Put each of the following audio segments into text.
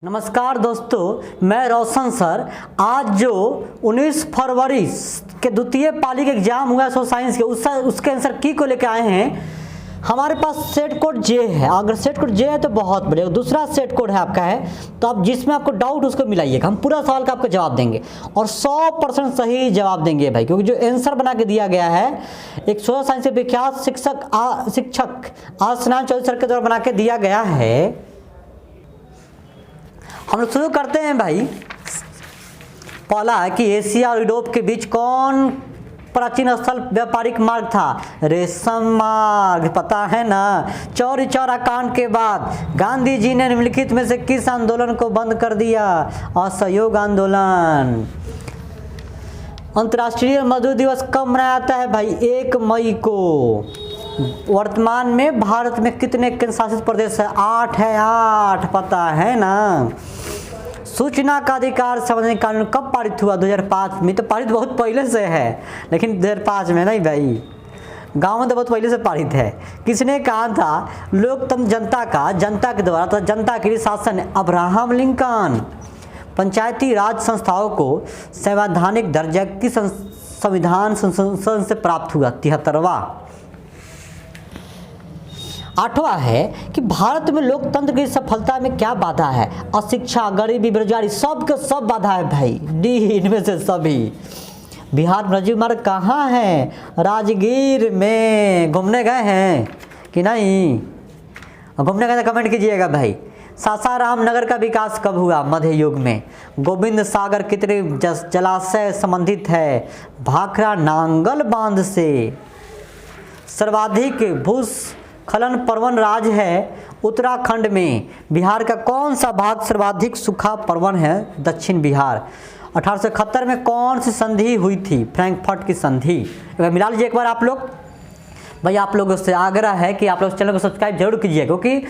नमस्कार दोस्तों, मैं रोशन सर। आज जो 19 फरवरी के द्वितीय पाली के एग्जाम हुआ सोशल साइंस के उसके आंसर की को लेकर आए हैं। हमारे पास सेट कोड जे है। अगर सेट कोड जे है तो बहुत बढ़िया। दूसरा सेट कोड है आपका है, तो आप जिसमें आपको डाउट उसको मिलाइएगा। हम पूरा सवाल का आपको जवाब देंगे और 100% सही जवाब देंगे भाई, क्योंकि जो आंसर बना के दिया गया है एक सोशल साइंस के विख्यात शिक्षक आसनान चौधरी सर के द्वारा बना के दिया गया है। हम लोग शुरू करते हैं भाई। पहला है कि एशिया और यूरोप के बीच कौन प्राचीन स्थल व्यापारिक मार्ग था? रेशम मार्ग, पता है ना। चौरी चौरा कांड के बाद गांधी जी ने निम्नलिखित में से किस आंदोलन को बंद कर दिया? असहयोग आंदोलन। अंतर्राष्ट्रीय मजदूर दिवस कब मनाया जाता है भाई? 1 मई को। वर्तमान में भारत में कितने केंद्र शासित प्रदेश है? 8 है, 8, पता है ना। सूचना का अधिकार संबंधी कानून कब पारित हुआ? 2005 में। तो पारित बहुत पहले से है, लेकिन 2005 में नहीं भाई। गांव में तो बहुत पहले से पारित है। किसने कहा था लोकतंत्र जनता के द्वारा तो जनता के लिए शासन? Abraham Lincoln. पंचायती राज संस्थाओं को संवैधानिक दर्जा किस संविधान संशोधन से प्राप्त हुआ? 73वां। 8वां है कि भारत में लोकतंत्र की सफलता में क्या बाधा है? अशिक्षा, गरीबी, बेरोजगारी, सब के सब बाधा है भाई। डी, इनमें से सभी। बिहार में राजीव मार्ग कहाँ है? राजगीर में। घूमने गए हैं कि नहीं? घूमने गए तो कमेंट कीजिएगा भाई। सासाराम नगर का विकास कब हुआ? मध्य युग में। गोविंद सागर कितने जलाशय संबंधित है? भाखड़ा नांगल बांध से। सर्वाधिक भूस्खलन प्रवण राज्य है उत्तराखंड में। बिहार का कौन सा भाग सर्वाधिक सूखा प्रवण है? दक्षिण बिहार। 1871 में कौन सी संधि हुई थी? फ्रैंकफर्ट की संधि। मिला लीजिए एक बार आप लोग। भाई आप लोगों से आग्रह है कि आप लोग चैनल को सब्सक्राइब जरूर कीजिए, क्योंकि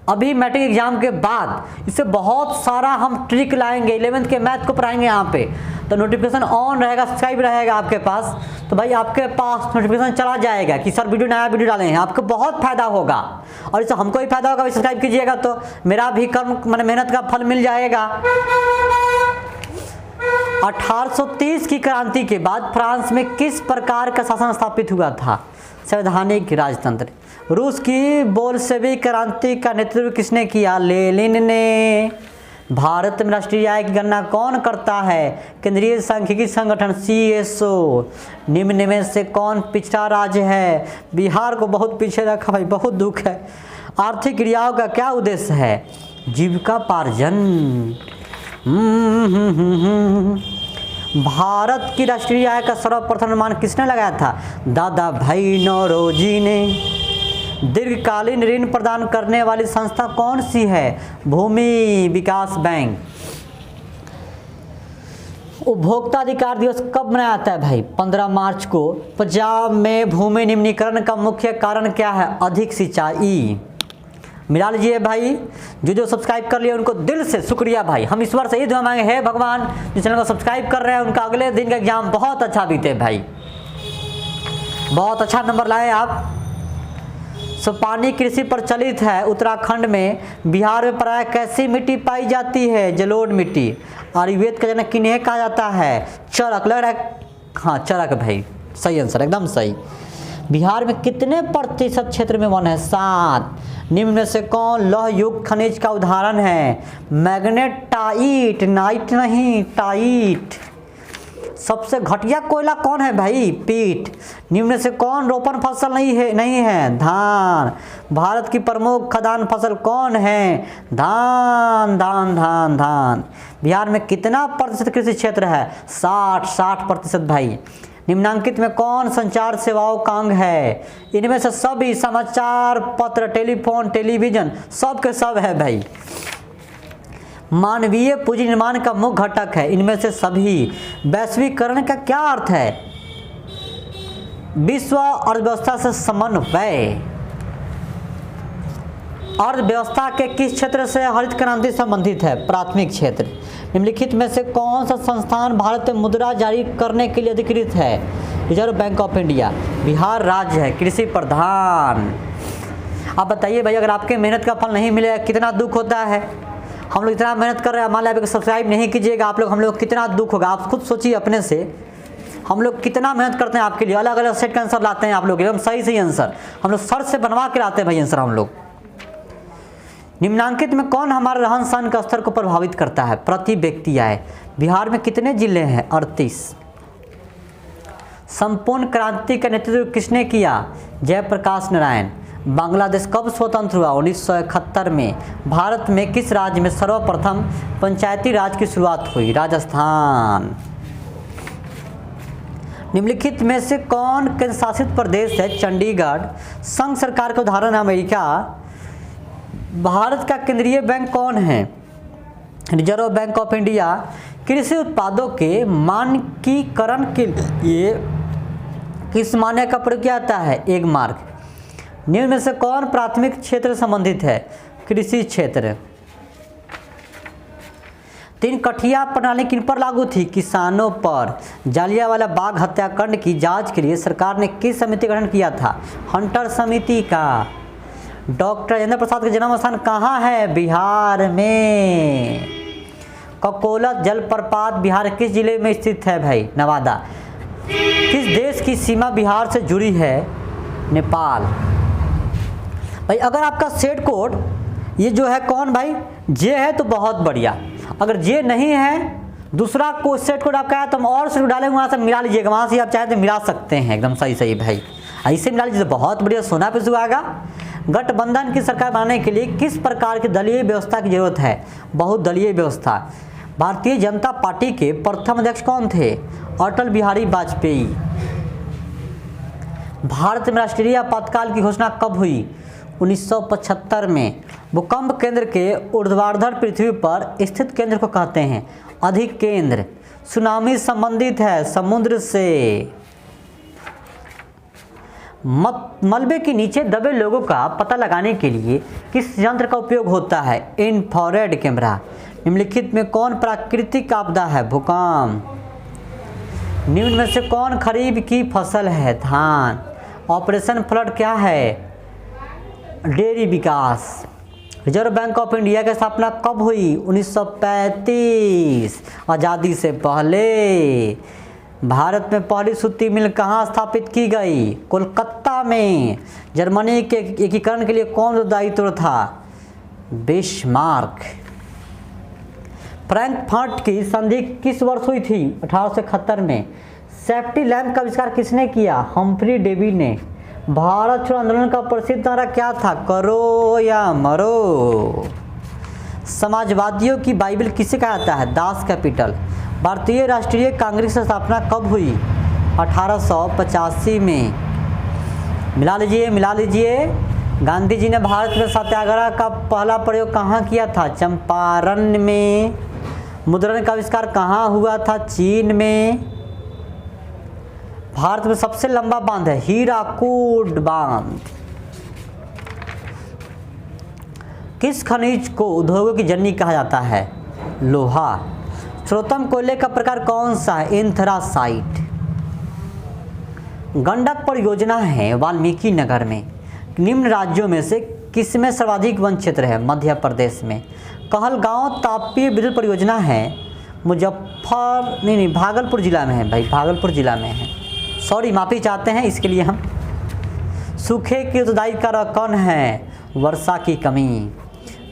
अभी मैट्रिक एग्जाम के बाद इससे बहुत सारा हम ट्रिक लाएंगे। 11th के मैथ को पढ़ाएंगे यहाँ पे, तो नोटिफिकेशन ऑन रहेगा, सब्सक्राइब रहेगा आपके पास। तो भाई आपके पास नोटिफिकेशन चला जाएगा कि सर नया वीडियो डाले हैं, आपको बहुत फायदा होगा और इससे हमको भी फायदा होगा। सब्सक्राइब कीजिएगा तो मेरा भी कर्म मैंने मेहनत का फल मिल जाएगा। 1830 की क्रांति के बाद फ्रांस में किस प्रकार का शासन स्थापित हुआ था? संवैधानिक राजतंत्र। रूस की बोल्शेविक क्रांति का नेतृत्व किसने किया? लेनिन ने। भारत में राष्ट्रीय आय की गणना कौन करता है? केंद्रीय सांख्यिकी संगठन CSO। निम्न में से कौन पिछड़ा राज्य है? बिहार को बहुत पीछे रखा भाई, बहुत दुख है। आर्थिक क्रियाओं का क्या उद्देश्य है? जीविकापार्जन। भारत की राष्ट्रीय आय का सर्वप्रथम अनुमान किसने लगाया था? दादा भाई नौरोजी ने। दीर्घकालीन ऋण प्रदान करने वाली संस्था कौन सी है? भूमि विकास बैंक। उपभोक्ता अधिकार दिवस कब मनाया जाता है भाई? 15 मार्च को। पंजाब में भूमि निम्नीकरण का मुख्य कारण क्या है? अधिक सिंचाई। मिला लीजिए भाई। जो सब्सक्राइब कर लिए उनको दिल से शुक्रिया भाई। हम ईश्वर से ही दुआ मांगे, हे भगवान जिस चैनल को सब्सक्राइब कर रहे हैं उनका अगले दिन का एग्जाम बहुत अच्छा बीते भाई, बहुत अच्छा नंबर लाए आप। सुपानी कृषि प्रचलित है उत्तराखंड में। बिहार में प्रायः कैसी मिट्टी पाई जाती है? जलोढ़ मिट्टी। आयुर्वेद का जनक किन्हें कहा जाता है? चरक। लग रहा है हाँ चरक भाई, सही आंसर, एकदम सही। बिहार में कितने प्रतिशत क्षेत्र में वन है? 7। निम्न में से कौन लौह युक्त खनिज का उदाहरण है? मैग्नेटाइट। नाइट नहीं, टाइट। सबसे घटिया कोयला कौन है भाई? पीट। निम्न में से कौन रोपण फसल नहीं है? धान। भारत की प्रमुख खदान फसल कौन है? धान धान धान धान। बिहार में कितना प्रतिशत कृषि क्षेत्र है? 60% भाई। निम्नांकित में कौन संचार सेवाओं का अंग है? इनमें से सभी समाचार पत्र, टेलीफोन, टेलीविजन, सब के सब है भाई। मानवीय पूंजी निर्माण का मुख्य घटक है? इनमें से सभी। वैश्वीकरण का क्या अर्थ है? विश्व अर्थव्यवस्था से समन्वय। अर्थव्यवस्था के किस क्षेत्र से हरित क्रांति संबंधित है? प्राथमिक क्षेत्र। निम्नलिखित में से कौन सा संस्थान भारत में मुद्रा जारी करने के लिए अधिकृत है? Reserve bank of India. Bihar राज्य है कृषि प्रधान। आप बताइए भाई, अगर आपके मेहनत का फल नहीं मिलेगा कितना दुख होता है? हम लोग इतना मेहनत कर रहे हैं, मान लीजिए सब्सक्राइब नहीं कीजिएगा आप लोग, हम लोग कितना दुख होगा। आप खुद सोचिए अपने से, हम लोग कितना मेहनत करते हैं आपके लिए, अलग अलग सेट का आंसर लाते हैं आप लोग, एकदम सही सही आंसर हम लोग सर से बनवा के लाते हैं भाई आंसर हम लोग। निम्नांकित में कौन हमारे रहन सहन का स्तर को प्रभावित करता है? प्रति व्यक्ति आय। बिहार में कितने जिले हैं? 38। संपूर्ण क्रांति का नेतृत्व किसने किया? जयप्रकाश नारायण। बांग्लादेश कब स्वतंत्र हुआ? 1971 में। भारत में किस राज्य में सर्वप्रथम पंचायती राज की शुरुआत हुई? राजस्थान। निम्नलिखित में से कौन केंद्र शासित प्रदेश है? चंडीगढ़। संघ सरकार का उदाहरण है अमेरिका। भारत का केंद्रीय बैंक कौन है? Reserve bank of India. कृषि उत्पादों के मानकीकरण के लिए किस मानक का प्रयोग किया जाता है? एक मार्क। निम्न में से कौन प्राथमिक क्षेत्र संबंधित है? कृषि क्षेत्र। 3 कठिया प्रणाली किन पर लागू थी? किसानों पर। जालियांवाला बाग हत्याकांड की जांच के लिए सरकार ने किस समिति का गठन किया था? हंटर समिति का। डॉक्टर राजेंद्र प्रसाद का जन्म स्थान कहाँ है? बिहार में। ककोलत जलप्रपात बिहार किस जिले में स्थित है भाई? नवादा। किस देश की सीमा बिहार से जुड़ी है? नेपाल। भाई अगर आपका सेट कोड ये जो है कौन भाई? जे है तो बहुत बढ़िया, अगर जे नहीं है दूसरा को सेट कोड आपका है तो हम और से डालेंगे, वहाँ से मिला लीजिएगा, वहाँ से आप चाहे तो मिला सकते हैं, एकदम सही सही भाई, ऐसे मिला लीजिए बहुत बढ़िया, सोना पे सुहागा। गठबंधन की सरकार बनाने के लिए किस प्रकार की दलीय व्यवस्था की जरूरत है? बहुदलीय व्यवस्था। भारतीय जनता पार्टी के प्रथम अध्यक्ष कौन थे? अटल बिहारी वाजपेयी। भारत में राष्ट्रीय आपातकाल की घोषणा कब हुई? 1975 में। भूकंप केंद्र के ऊर्ध्वाधर पृथ्वी पर स्थित केंद्र को कहते हैं? अधिक केंद्र। सुनामी संबंधित है समुद्र से। मलबे के नीचे दबे लोगों का पता लगाने के लिए किस यंत्र का उपयोग होता है? Infrared camera. निम्नलिखित में कौन प्राकृतिक आपदा है? भूकंप। निम्न में से कौन खरीफ की फसल है? धान। ऑपरेशन फ्लड क्या है? Dairy Vikas. Reserve bank of India की स्थापना कब हुई? 1935, आज़ादी से पहले। भारत में पहली सूती मिल कहाँ स्थापित की गई? कोलकाता में। जर्मनी के एकीकरण के लिए कौन दायित्व था? बिस्मार्क। फ्रैंकफर्ट की संधि किस वर्ष हुई थी? 1871 में। सेफ्टी लैंप का आविष्कार किसने किया? हम्फ्री डेवी ने। भारत छोड़ो आंदोलन का प्रसिद्ध नारा क्या था? करो या मरो। समाजवादियों की बाइबल किसे कहा जाता है? Das Kapital. भारतीय राष्ट्रीय कांग्रेस की स्थापना कब हुई? 1885 में। मिला लीजिए मिला लीजिए। गांधी जी ने भारत में सत्याग्रह का पहला प्रयोग कहाँ किया था? चंपारण में। मुद्रण का आविष्कार कहाँ हुआ था? चीन में। भारत में सबसे लंबा बांध है हीराकुड बांध। किस खनिज को उद्योगों की जननी कहा जाता है? लोहा। सर्वोत्तम कोयले का प्रकार कौन सा है? एंथ्रासाइट। गंडक परियोजना है वाल्मीकि नगर में। निम्न राज्यों में से किसमें सर्वाधिक वन क्षेत्र है? मध्य प्रदेश में। कहलगांव तापीय विद्युत परियोजना है भागलपुर जिला में है भाई, भागलपुर जिला में है। सॉरी माफ़ी चाहते हैं इसके लिए हम। सूखे की उत्तरदायी कारक कौन है? वर्षा की कमी।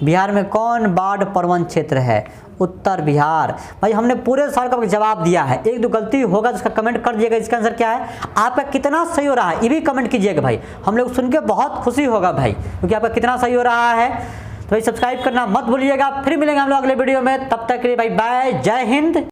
बिहार में कौन बाढ़ प्रवण क्षेत्र है? उत्तर बिहार। भाई हमने पूरे सवाल का जवाब दिया है, एक दो गलती होगा तो उसका कमेंट कर दीजिएगा। इसका आंसर क्या है? आपका कितना सही हो रहा है ये भी कमेंट कीजिएगा भाई, हम लोग सुन के बहुत खुशी होगा भाई, क्योंकि आपका कितना सही हो रहा है। तो भाई सब्सक्राइब करना मत भूलिएगा। फिर मिलेंगे हम लोग अगले वीडियो में, तब तक के लिए भाई बाय, जय हिंद।